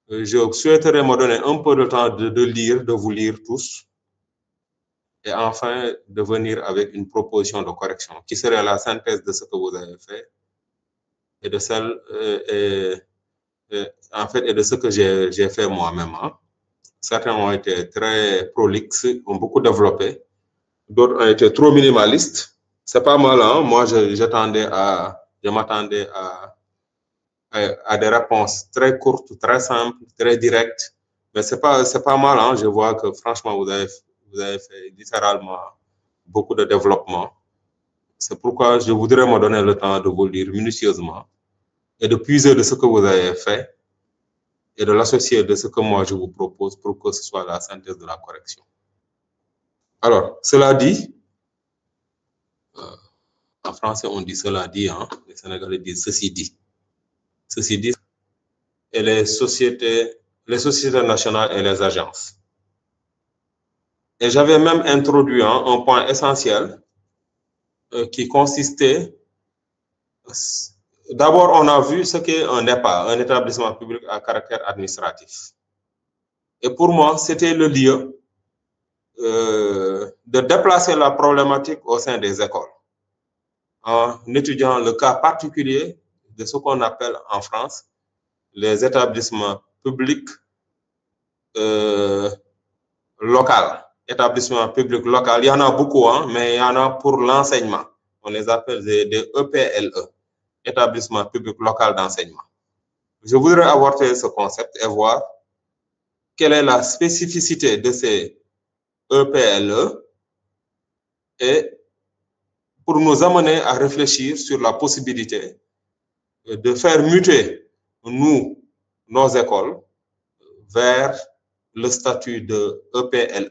je souhaiterais me donner un peu de temps de lire, de vous lire tous, et enfin de venir avec une proposition de correction qui serait la synthèse de ce que vous avez fait et de celle en fait et de ce que j'ai fait moi-même. Hein. Certains ont été très prolixes, ont beaucoup développé, d'autres ont été trop minimalistes. C'est pas mal, hein? Moi je m'attendais à des réponses très courtes, très simples, très directes. Mais c'est pas mal, hein? Je vois que franchement vous avez fait littéralement beaucoup de développement. C'est pourquoi je voudrais me donner le temps de vous lire minutieusement et de puiser de ce que vous avez fait et de l'associer de ce que moi je vous propose pour que ce soit la synthèse de la correction. Alors, cela dit, en français on dit cela dit, hein, les Sénégalais disent ceci dit. Ceci dit, et les sociétés nationales et les agences. Et j'avais même introduit un point essentiel qui consistait, d'abord on a vu ce qu'est un EPA, un établissement public à caractère administratif. Et pour moi, c'était le lieu de déplacer la problématique au sein des écoles, en étudiant le cas particulier de ce qu'on appelle en France les établissements publics locaux. Établissements publics locaux, il y en a beaucoup, hein, mais il y en a pour l'enseignement. On les appelle des EPLE, établissements publics locaux d'enseignement. Je voudrais aborder ce concept et voir quelle est la spécificité de ces EPLE et pour nous amener à réfléchir sur la possibilité de faire muter nos écoles vers le statut de EPLE.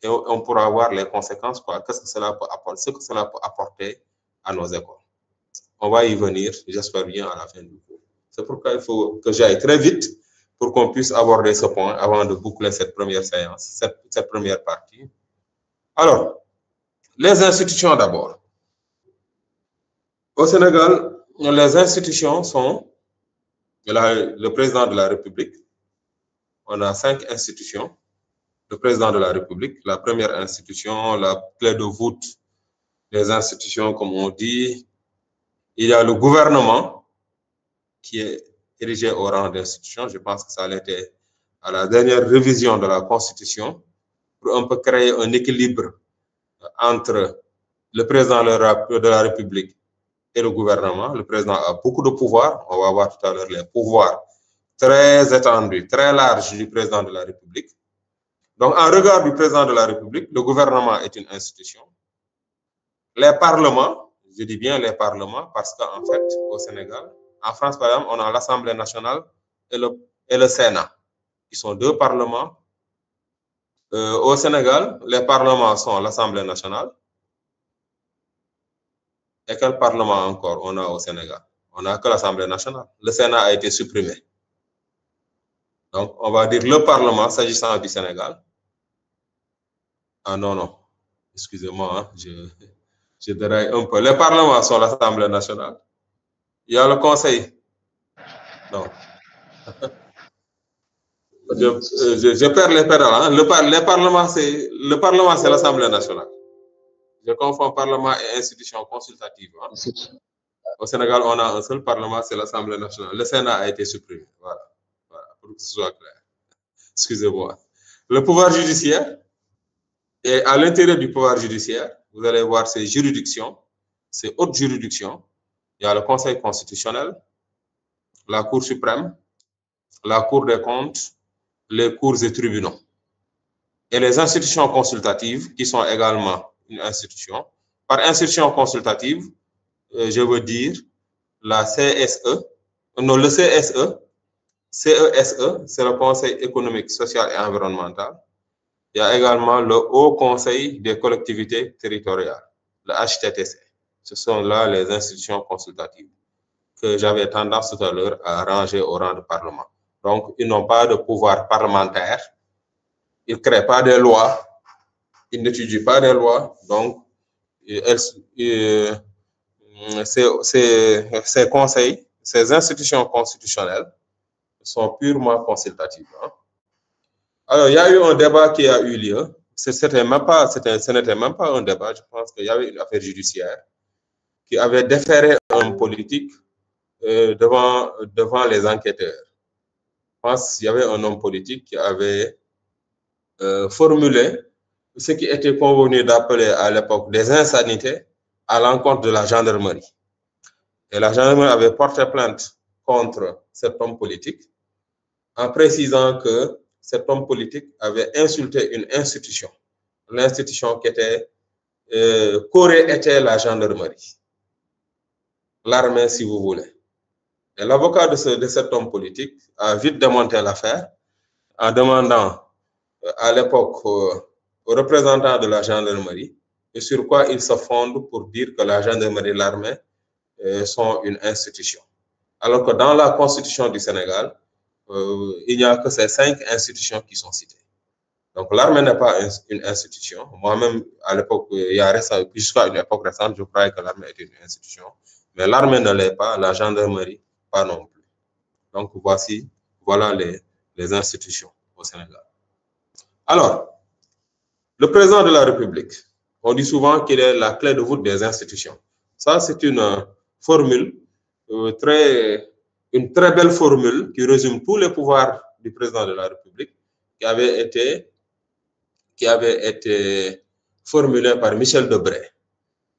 Et on pourra voir les conséquences, quoi, ce que cela peut apporter à nos écoles. On va y venir, j'espère bien, à la fin du cours. C'est pourquoi il faut que j'aille très vite pour qu'on puisse aborder ce point avant de boucler cette première séance, cette première partie. Alors, les institutions d'abord. Au Sénégal, les institutions sont le président de la République. On a 5 institutions. Le président de la République, la première institution, la clé de voûte des institutions, comme on dit. Il y a le gouvernement qui est érigé au rang d'institution. Je pense que ça l'était à la dernière révision de la Constitution pour un peu créer un équilibre entre le président de la République et le gouvernement. Le président a beaucoup de pouvoirs. On va voir tout à l'heure les pouvoirs très étendus, très larges du président de la République. Donc, en regard du président de la République, le gouvernement est une institution. Les parlements, je dis bien les parlements, parce qu'en fait, au Sénégal, en France, par exemple, on a l'Assemblée nationale et le Sénat, qui sont 2 parlements. Au Sénégal, les parlements sont l'Assemblée nationale. Et quel parlement encore on a au Sénégal? On n'a que l'Assemblée nationale. Le Sénat a été supprimé. Donc, on va dire le Parlement, s'agissant du Sénégal. Ah non, excusez-moi, hein, je déraille un peu. Les parlements sont l'Assemblée nationale. Il y a le Conseil. Non. Je perds les pédales. Hein. Le Parlement, c'est l'Assemblée nationale. Je confonds Parlement et institution consultative. Hein. Au Sénégal, on a un seul Parlement, c'est l'Assemblée nationale. Le Sénat a été supprimé. Voilà, pour que ce soit clair. Excusez-moi. Le pouvoir judiciaire, et à l'intérieur du pouvoir judiciaire, vous allez voir ces juridictions, ces hautes juridictions. Il y a le Conseil constitutionnel, la Cour suprême, la Cour des comptes, les cours et tribunaux. Et les institutions consultatives, qui sont également une institution. Par institution consultative, je veux dire la CSE, non, le CSE, CESE, c'est le Conseil économique, social et environnemental. Il y a également le Haut Conseil des collectivités territoriales, le HTTC. Ce sont là les institutions consultatives que j'avais tendance tout à l'heure à ranger au rang de Parlement. Donc, ils n'ont pas de pouvoir parlementaire, ils ne créent pas des lois, ils n'étudient pas des lois. Donc, ces conseils, ces institutions constitutionnelles sont purement consultatives. Hein. Alors, il y a eu un débat qui a eu lieu. Ce n'était même pas un débat. Je pense qu'il y avait une affaire judiciaire qui avait déféré un politique devant les enquêteurs. Je pense qu'il y avait un homme politique qui avait formulé ce qui était convenu d'appeler à l'époque des insanités à l'encontre de la gendarmerie. Et la gendarmerie avait porté plainte contre cet homme politique en précisant que cet homme politique avait insulté une institution, l'institution qu'aurait été la gendarmerie, l'armée si vous voulez. Et l'avocat de cet homme politique a vite démonté l'affaire en demandant à l'époque aux représentants de la gendarmerie et sur quoi ils se fondent pour dire que la gendarmerie et l'armée sont une institution. Alors que dans la constitution du Sénégal, il n'y a que ces 5 institutions qui sont citées. Donc l'armée n'est pas une institution. Moi-même, à l'époque, jusqu'à une époque récente, je croyais que l'armée était une institution. Mais l'armée ne l'est pas, la gendarmerie pas non plus. Donc voilà les institutions au Sénégal. Alors, le président de la République, on dit souvent qu'il est la clé de voûte des institutions. Ça, c'est une formule, une très belle formule qui résume tous les pouvoirs du président de la République qui avait été formulé par Michel Debré.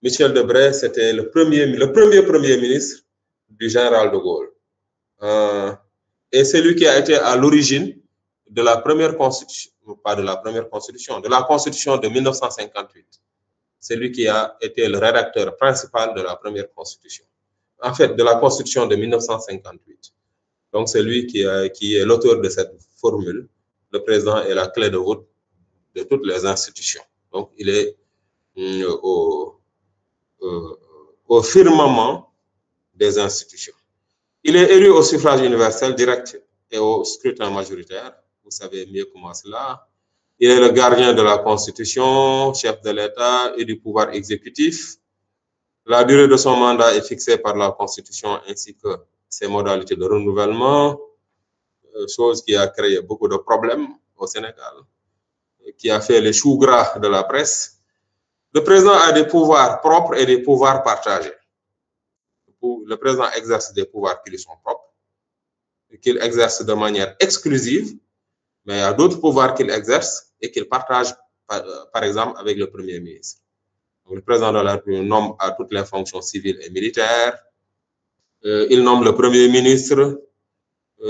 Michel Debré, c'était le premier premier ministre du général de Gaulle. Et c'est lui qui a été à l'origine de la première constitution, pas de la première constitution, de la constitution de 1958. C'est lui qui a été le rédacteur principal de la première constitution. En fait, de la constitution de 1958. Donc, c'est lui qui est l'auteur de cette formule. Le président est la clé de voûte de toutes les institutions. Donc, il est au firmament des institutions. Il est élu au suffrage universel direct et au scrutin majoritaire. Vous savez mieux comment cela. Il est le gardien de la Constitution, chef de l'État et du pouvoir exécutif. La durée de son mandat est fixée par la Constitution ainsi que ses modalités de renouvellement, chose qui a créé beaucoup de problèmes au Sénégal, qui a fait les choux gras de la presse. Le président a des pouvoirs propres et des pouvoirs partagés. Le président exerce des pouvoirs qui lui sont propres, qu'il exerce de manière exclusive, mais il y a d'autres pouvoirs qu'il exerce et qu'il partage, par exemple, avec le Premier ministre. Donc, le président de la République nomme à toutes les fonctions civiles et militaires. Il nomme le Premier ministre,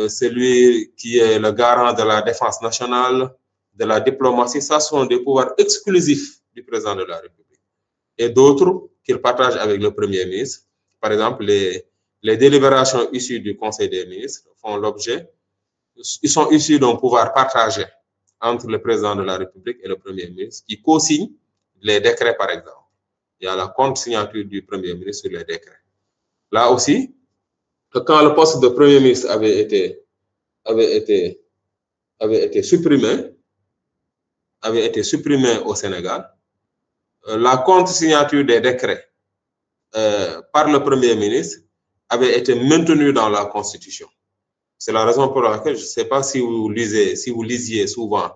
celui qui est le garant de la défense nationale, de la diplomatie. Ça sont des pouvoirs exclusifs du président de la République. Et d'autres qu'il partage avec le Premier ministre. Par exemple, les délibérations issues du Conseil des ministres font l'objet, ils sont issus d'un pouvoir partagé entre le président de la République et le Premier ministre qui co-signe les décrets, par exemple. Il y a la contre-signature du Premier ministre sur les décrets. Là aussi, quand le poste de Premier ministre avait été supprimé au Sénégal, la contre-signature des décrets par le Premier ministre avait été maintenue dans la Constitution. C'est la raison pour laquelle, je ne sais pas si vous lisiez souvent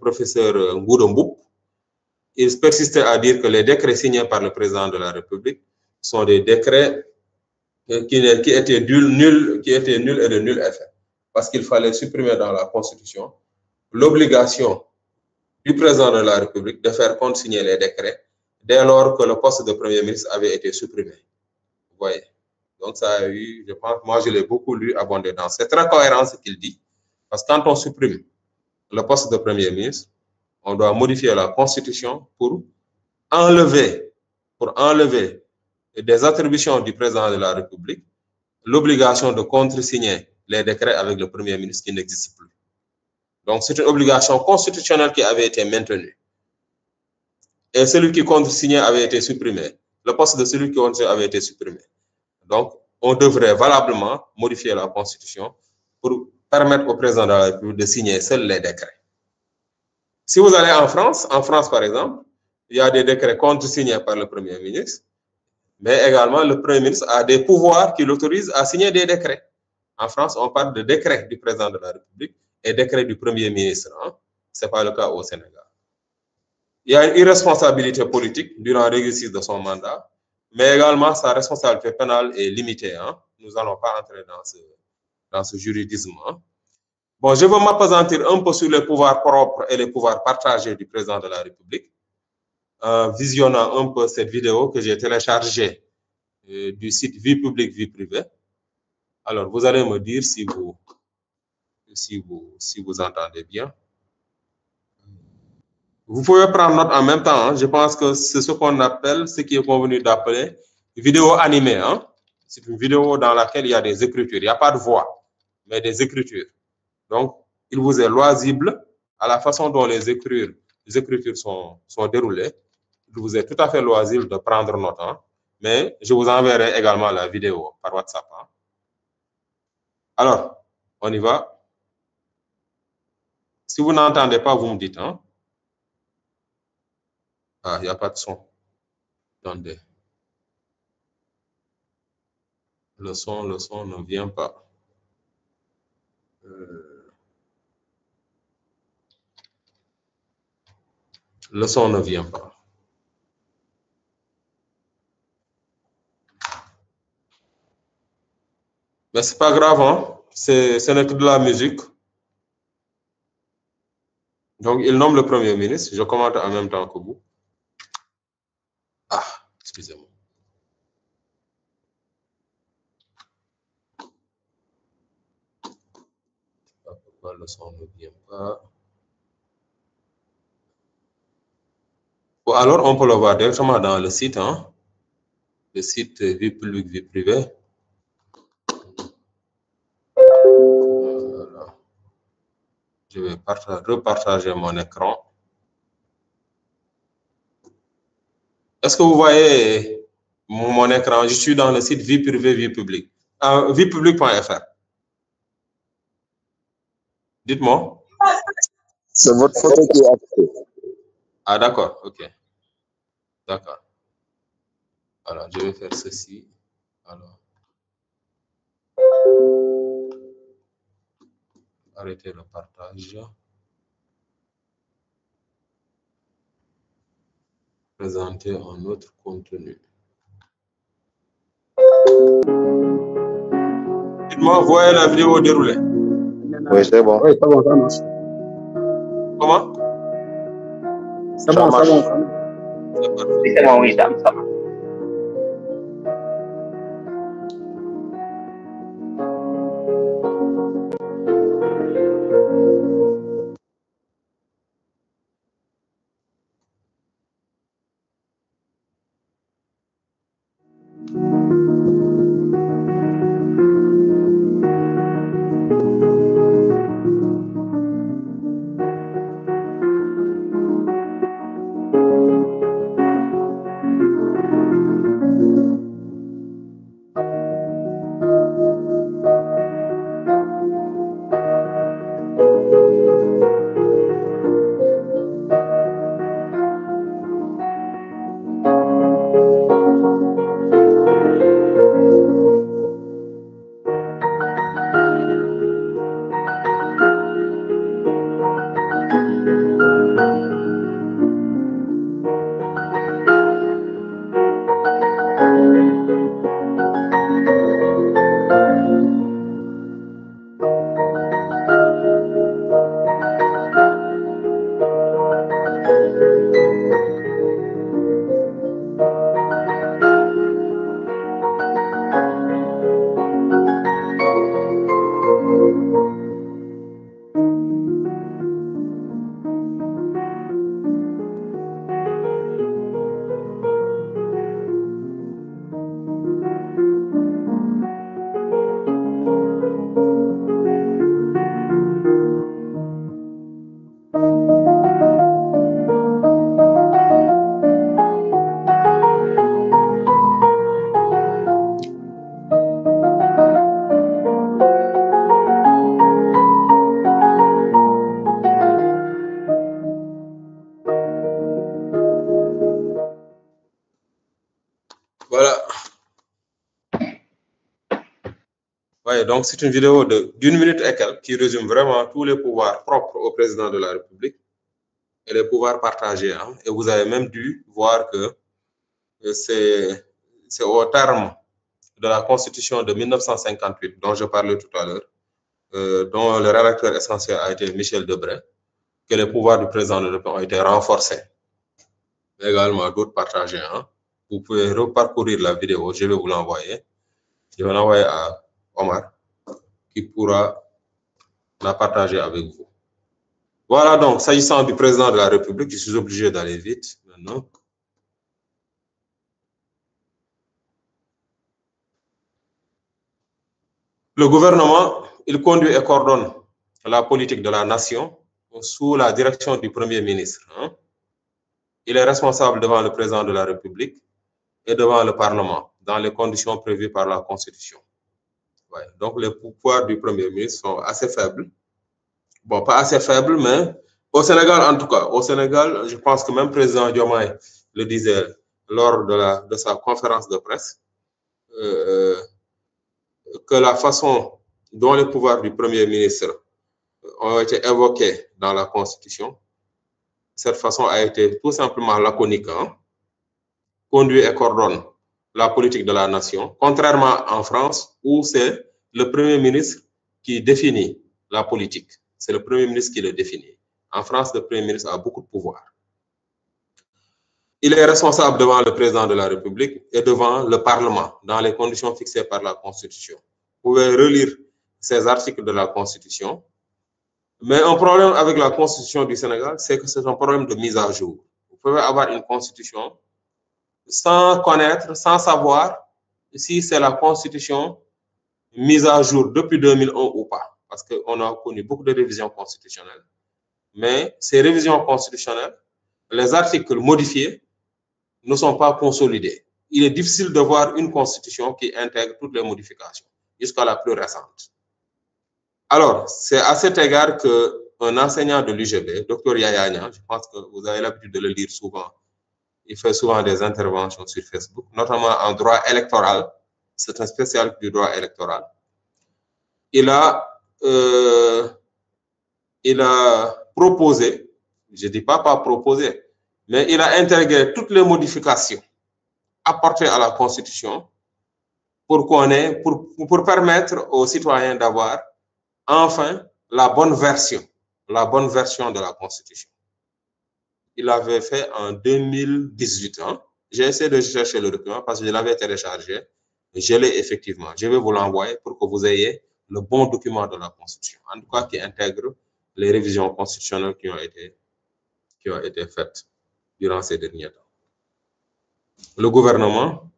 professeur Ngouda Mboup, il persistait à dire que les décrets signés par le président de la République sont des décrets qui étaient nuls et de nul effet. Parce qu'il fallait supprimer dans la Constitution l'obligation du président de la République de faire contre-signer les décrets dès lors que le poste de Premier ministre avait été supprimé. Vous voyez? Donc, ça a eu, je pense, moi, je l'ai beaucoup lu abondé dans. C'est très cohérent ce qu'il dit. Parce que quand on supprime le poste de Premier ministre, on doit modifier la Constitution pour enlever des attributions du président de la République l'obligation de contre-signer les décrets avec le Premier ministre qui n'existe plus. Donc, c'est une obligation constitutionnelle qui avait été maintenue. Et celui qui contre-signait avait été supprimé. Le poste de celui qui contre-signait avait été supprimé. Donc, on devrait valablement modifier la Constitution pour permettre au président de la République de signer seuls les décrets. Si vous allez en France, par exemple, il y a des décrets contre-signés par le Premier ministre, mais également le Premier ministre a des pouvoirs qui l'autorisent à signer des décrets. En France, on parle de décret du président de la République et décret du Premier ministre. Hein. Ce n'est pas le cas au Sénégal. Il y a une irresponsabilité politique durant l'exercice de son mandat, mais également sa responsabilité pénale est limitée. Hein. Nous n'allons pas entrer dans ce juridisme. Hein. Bon, je veux m'appesantir un peu sur les pouvoirs propres et les pouvoirs partagés du président de la République, en visionnant un peu cette vidéo que j'ai téléchargée du site Vie publique, vie privée. Alors, vous allez me dire si vous entendez bien. Vous pouvez prendre note en même temps. Hein. Je pense que c'est ce qu'on appelle, ce qui est convenu d'appeler vidéo animée. Hein. C'est une vidéo dans laquelle il y a des écritures. Il n'y a pas de voix, mais des écritures. Donc, il vous est loisible, à la façon dont les écritures sont déroulées, il vous est tout à fait loisible de prendre note. Hein. Mais je vous enverrai également la vidéo par WhatsApp. Hein. Alors, on y va. Si vous n'entendez pas, vous me dites. Hein. Ah, il n'y a pas de son. Attendez. Le son ne vient pas. Le son ne vient pas. Mais c'est pas grave, hein? Ce n'est que de la musique. Donc, il nomme le Premier ministre. Je commente en même temps que vous. Ah, excusez-moi. Pourquoi le son ne vient pas? Bon, alors, on peut le voir directement dans le site, hein? Le site Vie publique, vie privée. Voilà. Je vais repartager mon écran. Est-ce que vous voyez mon écran? Je suis dans le site Vie privée, vie publique. Viepublique.fr. Dites-moi. C'est votre photo qui est affichée. Ah, d'accord, ok. D'accord. Alors, je vais faire ceci. Alors, arrêtez le partage. Présenter un autre contenu. Dites-moi, vous voyez la vidéo déroulée? Oui, c'est bon. Oui, c'est bon, ça marche. Comment? C'est bon, c'est bon. C'est parfait. Oui, c'est bon, oui, ça marche. Ouais, donc c'est une vidéo d'une minute et quelques qui résume vraiment tous les pouvoirs propres au président de la République et les pouvoirs partagés. Hein. Et vous avez même dû voir que c'est au terme de la Constitution de 1958 dont je parlais tout à l'heure, dont le rédacteur essentiel a été Michel Debré, que les pouvoirs du président de la République ont été renforcés. Également d'autres partagés. Hein. Vous pouvez reparcourir la vidéo, je vais vous l'envoyer. Je vais l'envoyer à Omar, qui pourra la partager avec vous. Voilà donc, s'agissant du président de la République, je suis obligé d'aller vite maintenant. Le gouvernement, il conduit et coordonne la politique de la nation sous la direction du Premier ministre. Hein. Il est responsable devant le président de la République et devant le Parlement, dans les conditions prévues par la Constitution. Ouais. Donc, les pouvoirs du Premier ministre sont assez faibles. Bon, pas assez faibles, mais au Sénégal, en tout cas, au Sénégal, je pense que même le président Diomaye le disait lors de sa conférence de presse, que la façon dont les pouvoirs du Premier ministre ont été évoqués dans la Constitution, cette façon a été tout simplement laconique. Hein? Conduit et coordonne la politique de la nation, contrairement en France où c'est le Premier ministre qui définit la politique. C'est le Premier ministre qui le définit. En France, le Premier ministre a beaucoup de pouvoir. Il est responsable devant le président de la République et devant le Parlement dans les conditions fixées par la Constitution. Vous pouvez relire ces articles de la Constitution. Mais un problème avec la Constitution du Sénégal, c'est que c'est un problème de mise à jour. Vous pouvez avoir une Constitution sans connaître, sans savoir si c'est la Constitution mise à jour depuis 2001 ou pas. Parce qu'on a connu beaucoup de révisions constitutionnelles. Mais ces révisions constitutionnelles, les articles modifiés ne sont pas consolidés. Il est difficile de voir une Constitution qui intègre toutes les modifications, jusqu'à la plus récente. Alors, c'est à cet égard qu'un enseignant de l'UGB, Dr Yaya Niang, je pense que vous avez l'habitude de le lire souvent, il fait souvent des interventions sur Facebook, notamment en droit électoral, c'est un spécialiste du droit électoral. Il a proposé, je ne dis pas proposé, mais il a intégré toutes les modifications apportées à la Constitution pour permettre aux citoyens d'avoir enfin la bonne version de la Constitution. Il l'avait fait en 2018. Hein. J'ai essayé de chercher le document parce que je l'avais téléchargé. Je l'ai effectivement. Je vais vous l'envoyer pour que vous ayez le bon document de la Constitution. En tout cas, qui intègre les révisions constitutionnelles qui ont été faites durant ces derniers temps. Le gouvernement,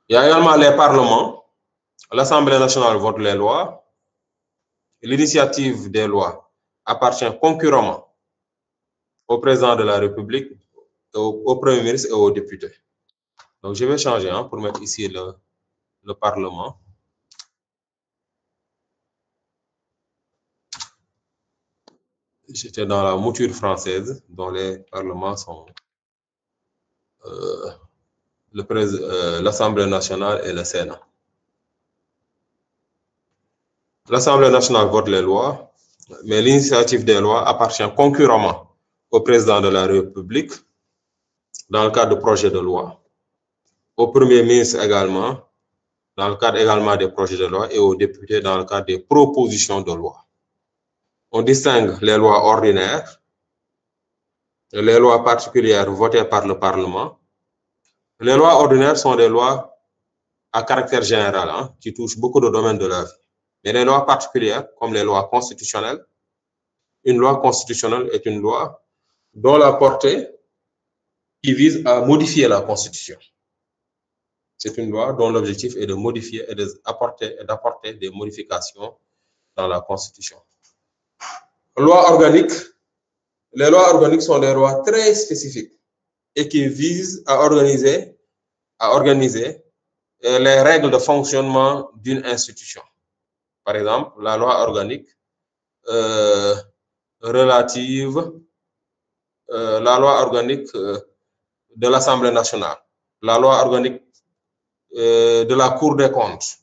il y a également les parlements. L'Assemblée nationale vote les lois. L'initiative des lois appartient concurremment au président de la République, au Premier ministre et aux députés. Donc, je vais changer pour mettre ici le Parlement. J'étais dans la mouture française, dont les parlements sont l'Assemblée nationale et le Sénat. L'Assemblée nationale vote les lois, mais l'initiative des lois appartient concurremment au président de la République dans le cadre de projets de loi, au Premier ministre également, dans le cadre également des projets de loi, et aux députés dans le cadre des propositions de loi. On distingue les lois ordinaires, les lois particulières votées par le Parlement. Les lois ordinaires sont des lois à caractère général, qui touchent beaucoup de domaines de la vie. Mais les lois particulières, comme les lois constitutionnelles, une loi constitutionnelle est une loi dont la portée qui vise à modifier la Constitution. C'est une loi dont l'objectif est de modifier et d'apporter des modifications dans la Constitution. Loi organique. Les lois organiques sont des lois très spécifiques et qui visent à organiser les règles de fonctionnement d'une institution. Par exemple, la loi organique la loi organique de l'Assemblée nationale, la loi organique de la Cour des comptes.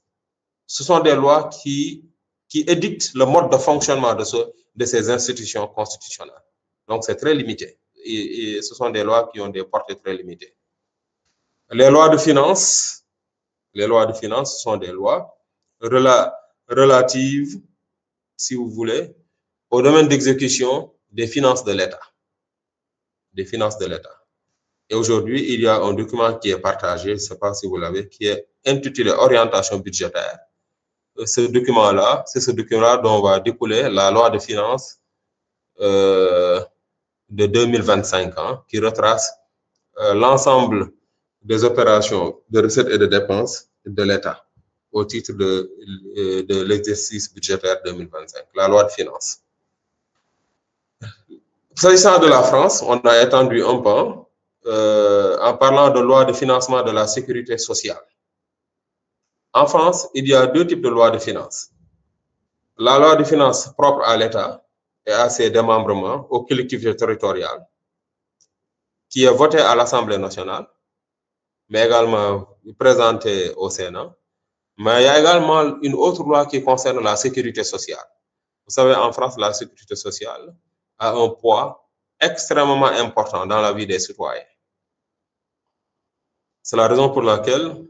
ce sont des lois qui édictent le mode de fonctionnement de ces institutions constitutionnelles. Donc, c'est très limité. Et ce sont des lois qui ont des portées très limitées. Les lois de finances, ce sont des lois relatives, si vous voulez, au domaine d'exécution des finances de l'État. Et aujourd'hui, il y a un document qui est partagé, je ne sais pas si vous l'avez, qui est intitulé Orientation budgétaire. Ce document-là dont va découler la loi de finances de 2025, qui retrace l'ensemble des opérations de recettes et de dépenses de l'État au titre de l'exercice budgétaire 2025, la loi de finances. S'agissant de la France, on a étendu un peu en parlant de loi de financement de la sécurité sociale. En France, il y a deux types de lois de finances. La loi de finances propre à l'État et à ses démembrements aux collectivités territoriales, qui est votée à l'Assemblée nationale, mais également présentée au Sénat. Mais il y a également une autre loi qui concerne la sécurité sociale. Vous savez, en France, la sécurité sociale a un poids extrêmement important dans la vie des citoyens. C'est la raison pour laquelle,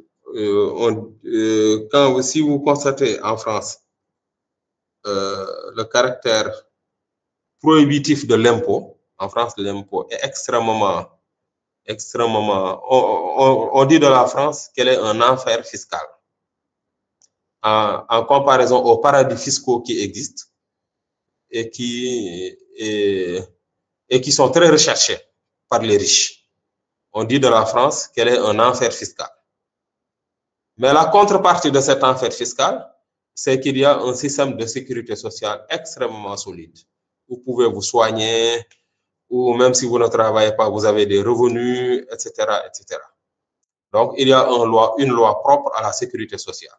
si vous constatez en France le caractère prohibitif de l'impôt, en France, l'impôt est extrêmement, on dit de la France qu'elle est un enfer fiscal. En comparaison aux paradis fiscaux qui existent et qui sont très recherchés par les riches. On dit de la France qu'elle est un enfer fiscal. Mais la contrepartie de cet enfer fiscal, c'est qu'il y a un système de sécurité sociale extrêmement solide. Vous pouvez vous soigner, ou même si vous ne travaillez pas, vous avez des revenus, etc., etc. Donc, il y a une loi propre à la sécurité sociale.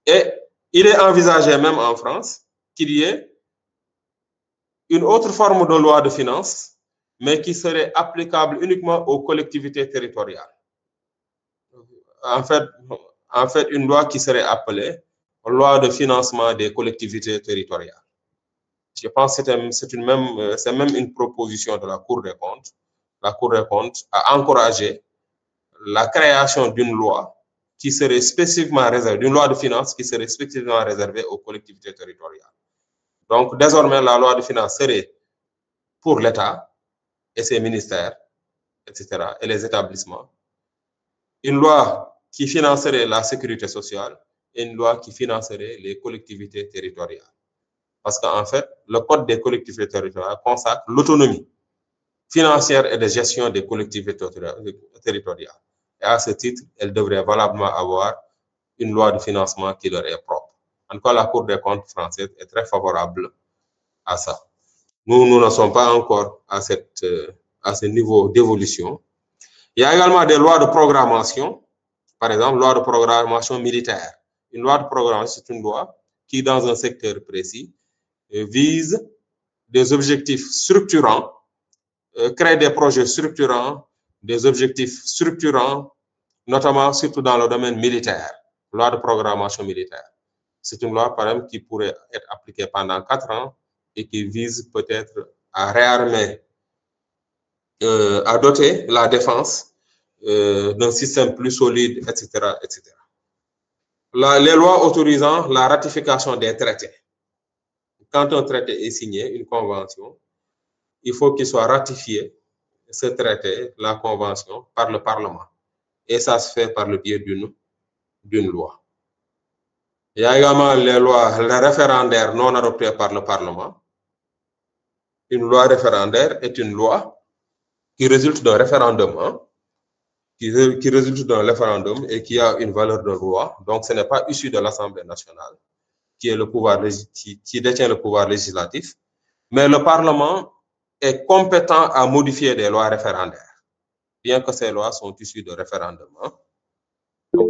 Et il est envisagé même en France qu'il y ait une autre forme de loi de finances, mais qui serait applicable uniquement aux collectivités territoriales. En fait, une loi qui serait appelée loi de financement des collectivités territoriales. Je pense que c'est même une proposition de la Cour des comptes. La Cour des comptes a encouragé la création d'une loi qui serait spécifiquement réservée, d'une loi de finances qui serait spécifiquement réservée aux collectivités territoriales. Donc, désormais, la loi de finances serait pour l'État et ses ministères, etc., et les établissements. Une loi qui financerait la sécurité sociale et une loi qui financerait les collectivités territoriales. Parce qu'en fait, le Code des collectivités territoriales consacre l'autonomie financière et de gestion des collectivités territoriales. Et à ce titre, elle devrait valablement avoir une loi de financement qui leur est propre. En tout cas, la Cour des comptes française est très favorable à ça. Nous ne sommes pas encore à ce niveau d'évolution. Il y a également des lois de programmation, par exemple, loi de programmation militaire. Une loi de programmation, c'est une loi qui, dans un secteur précis, vise des objectifs structurants, crée des projets structurants, des objectifs structurants, notamment surtout dans le domaine militaire, loi de programmation militaire. C'est une loi, par exemple, qui pourrait être appliquée pendant 4 ans et qui vise peut-être à réarmer, à doter la défense d'un système plus solide, etc., etc. Les lois autorisant la ratification des traités. Quand un traité est signé, une convention, il faut qu'il soit ratifié, ce traité, la convention, par le Parlement. Et ça se fait par le biais d'une loi. Il y a également les référendaires non adoptées par le Parlement. Une loi référendaire est une loi qui résulte d'un référendum, qui résulte d'un référendum et qui a une valeur de loi. Donc, ce n'est pas issu de l'Assemblée nationale, qui détient le pouvoir législatif, mais le Parlement est compétent à modifier des lois référendaires, bien que ces lois sont issues de référendum. Donc,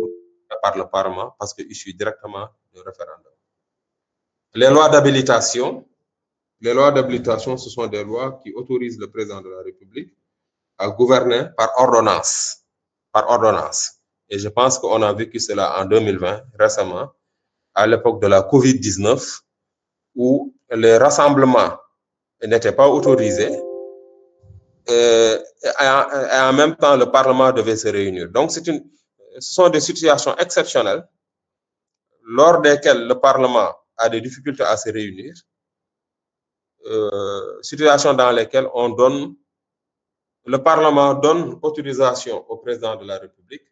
par le Parlement, parce que issues directement du référendum. Les lois d'habilitation, ce sont des lois qui autorisent le président de la République à gouverner par ordonnance. Et je pense qu'on a vécu cela en 2020, récemment, à l'époque de la COVID-19, où les rassemblements n'étaient pas autorisés et en même temps, le Parlement devait se réunir. Donc, ce sont des situations exceptionnelles lors desquelles le Parlement a des difficultés à se réunir, situations dans lesquelles le Parlement donne autorisation au président de la République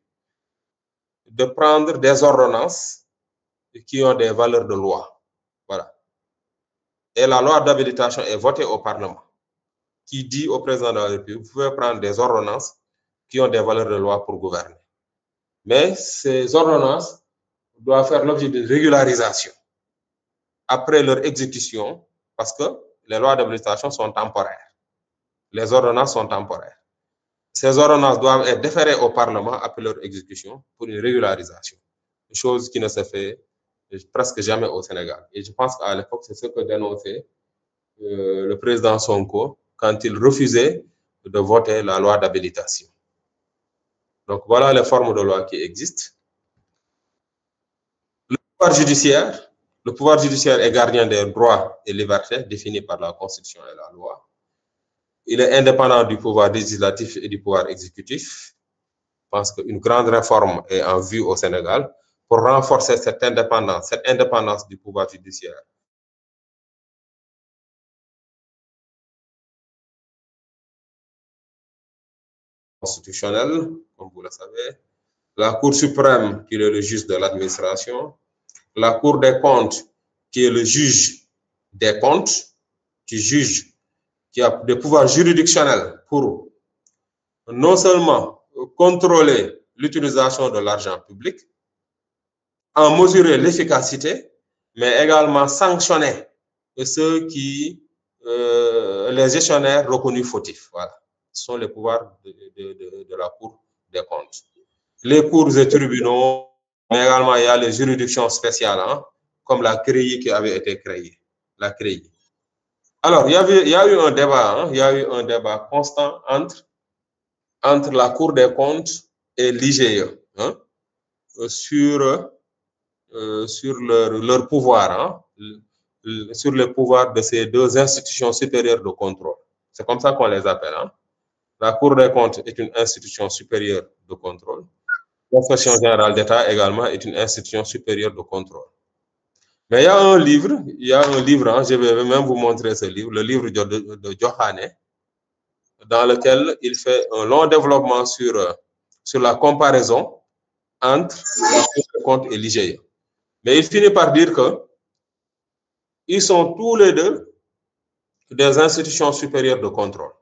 de prendre des ordonnances qui ont des valeurs de loi. Voilà. Et la loi d'habilitation est votée au Parlement, qui dit au président de la République, vous pouvez prendre des ordonnances qui ont des valeurs de loi pour gouverner. Mais ces ordonnances doivent faire l'objet de régularisation après leur exécution, parce que les lois d'habilitation sont temporaires. Les ordonnances sont temporaires. Ces ordonnances doivent être déférées au Parlement après leur exécution pour une régularisation, chose qui ne se fait presque jamais au Sénégal. Et je pense qu'à l'époque, c'est ce que dénonçait le président Sonko quand il refusait de voter la loi d'habilitation. Donc voilà les formes de loi qui existent. Le pouvoir judiciaire est gardien des droits et libertés définis par la Constitution et la loi. Il est indépendant du pouvoir législatif et du pouvoir exécutif. Je pense qu'une grande réforme est en vue au Sénégal pour renforcer cette indépendance du pouvoir judiciaire. Constitutionnel, comme vous le savez, la Cour suprême qui est le juge de l'administration, la Cour des comptes qui est le juge des comptes, qui a des pouvoirs juridictionnels pour non seulement contrôler l'utilisation de l'argent public, en mesurer l'efficacité, mais également sanctionner ceux qui, les gestionnaires reconnus fautifs. Voilà. Ce sont les pouvoirs de la Cour des comptes. Les cours et tribunaux, mais également il y a les juridictions spéciales, hein, comme la CREI qui avait été créée. La CREI. Alors, il y a eu un débat, hein, il y a eu un débat constant entre la Cour des comptes et l'IGE, hein, sur leur pouvoir, hein, sur le pouvoir de ces deux institutions supérieures de contrôle. C'est comme ça qu'on les appelle. Hein. La Cour des comptes est une institution supérieure de contrôle. L'inspection générale d'État également est une institution supérieure de contrôle. Mais il y a un livre, hein, je vais même vous montrer ce livre, le livre de Johane, dans lequel il fait un long développement sur la comparaison entre la Cour des comptes et l'IGE. Mais il finit par dire qu'ils sont tous les deux des institutions supérieures de contrôle.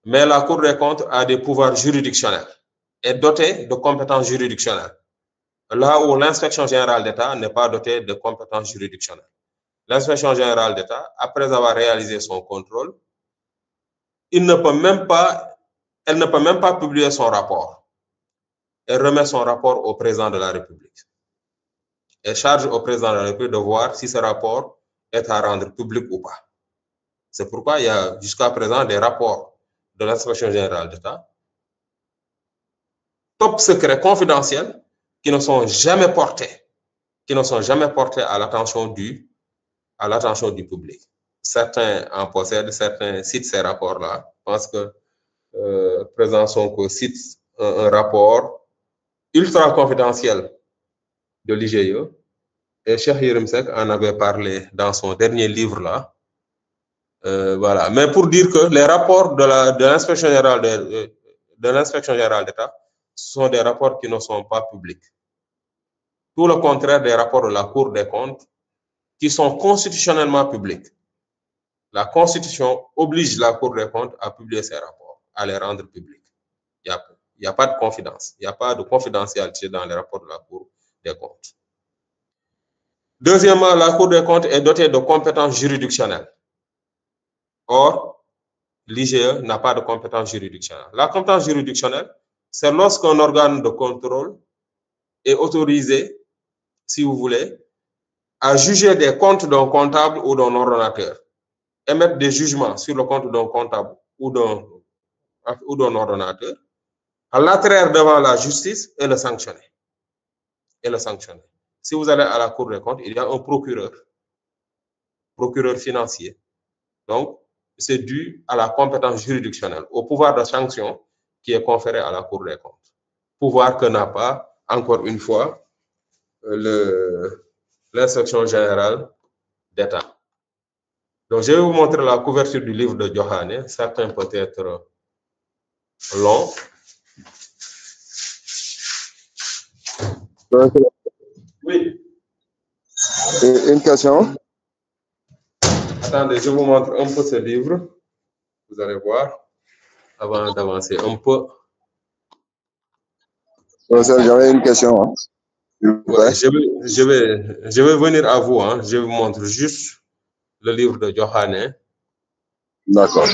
Mais la Cour des comptes a des pouvoirs juridictionnels, est dotée de compétences juridictionnelles, là où l'inspection générale d'État n'est pas dotée de compétences juridictionnelles. L'inspection générale d'État, après avoir réalisé son contrôle, elle ne peut même pas publier son rapport. Elle remet son rapport au président de la République. Elle charge au président de la République de voir si ce rapport est à rendre public ou pas. C'est pourquoi il y a jusqu'à présent des rapports de l'inspection générale d'État, top secret, confidentiels, qui ne sont jamais portés à l'attention du public. Certains en possèdent, certains citent ces rapports-là. Je pense que le président Sonko cite un rapport ultra confidentiel de l'IGE et Cheikh Yérim Seck en avait parlé dans son dernier livre-là. Voilà. Mais pour dire que les rapports de l'inspection générale d'État sont des rapports qui ne sont pas publics. Tout le contraire des rapports de la Cour des comptes qui sont constitutionnellement publics. La Constitution oblige la Cour des comptes à publier ces rapports, à les rendre publics. Il n'y a pas de confidence, il n'y a pas de confidentialité dans les rapports de la Cour des comptes. Deuxièmement, la Cour des comptes est dotée de compétences juridictionnelles. Or, l'IGE n'a pas de compétences juridictionnelles. La compétence juridictionnelle, c'est lorsqu'un organe de contrôle est autorisé, si vous voulez, à juger des comptes d'un comptable ou d'un ordonnateur, émettre des jugements sur le compte d'un comptable ou d'un ordonnateur, à l'attraire devant la justice et le sanctionner. Si vous allez à la Cour des comptes, il y a un procureur financier. Donc, c'est dû à la compétence juridictionnelle, au pouvoir de sanction qui est conféré à la Cour des comptes. Pouvoir que n'a pas, encore une fois, l'instruction générale d'État. Donc, je vais vous montrer la couverture du livre de Johane. Certains peut-être longs. Oui. Une question? Attendez, je vous montre un peu ce livre. Vous allez voir, avant d'avancer un peu. J'avais une question. Hein. Ouais, je vais venir à vous. Hein. Je vous montre juste le livre de Johane. D'accord.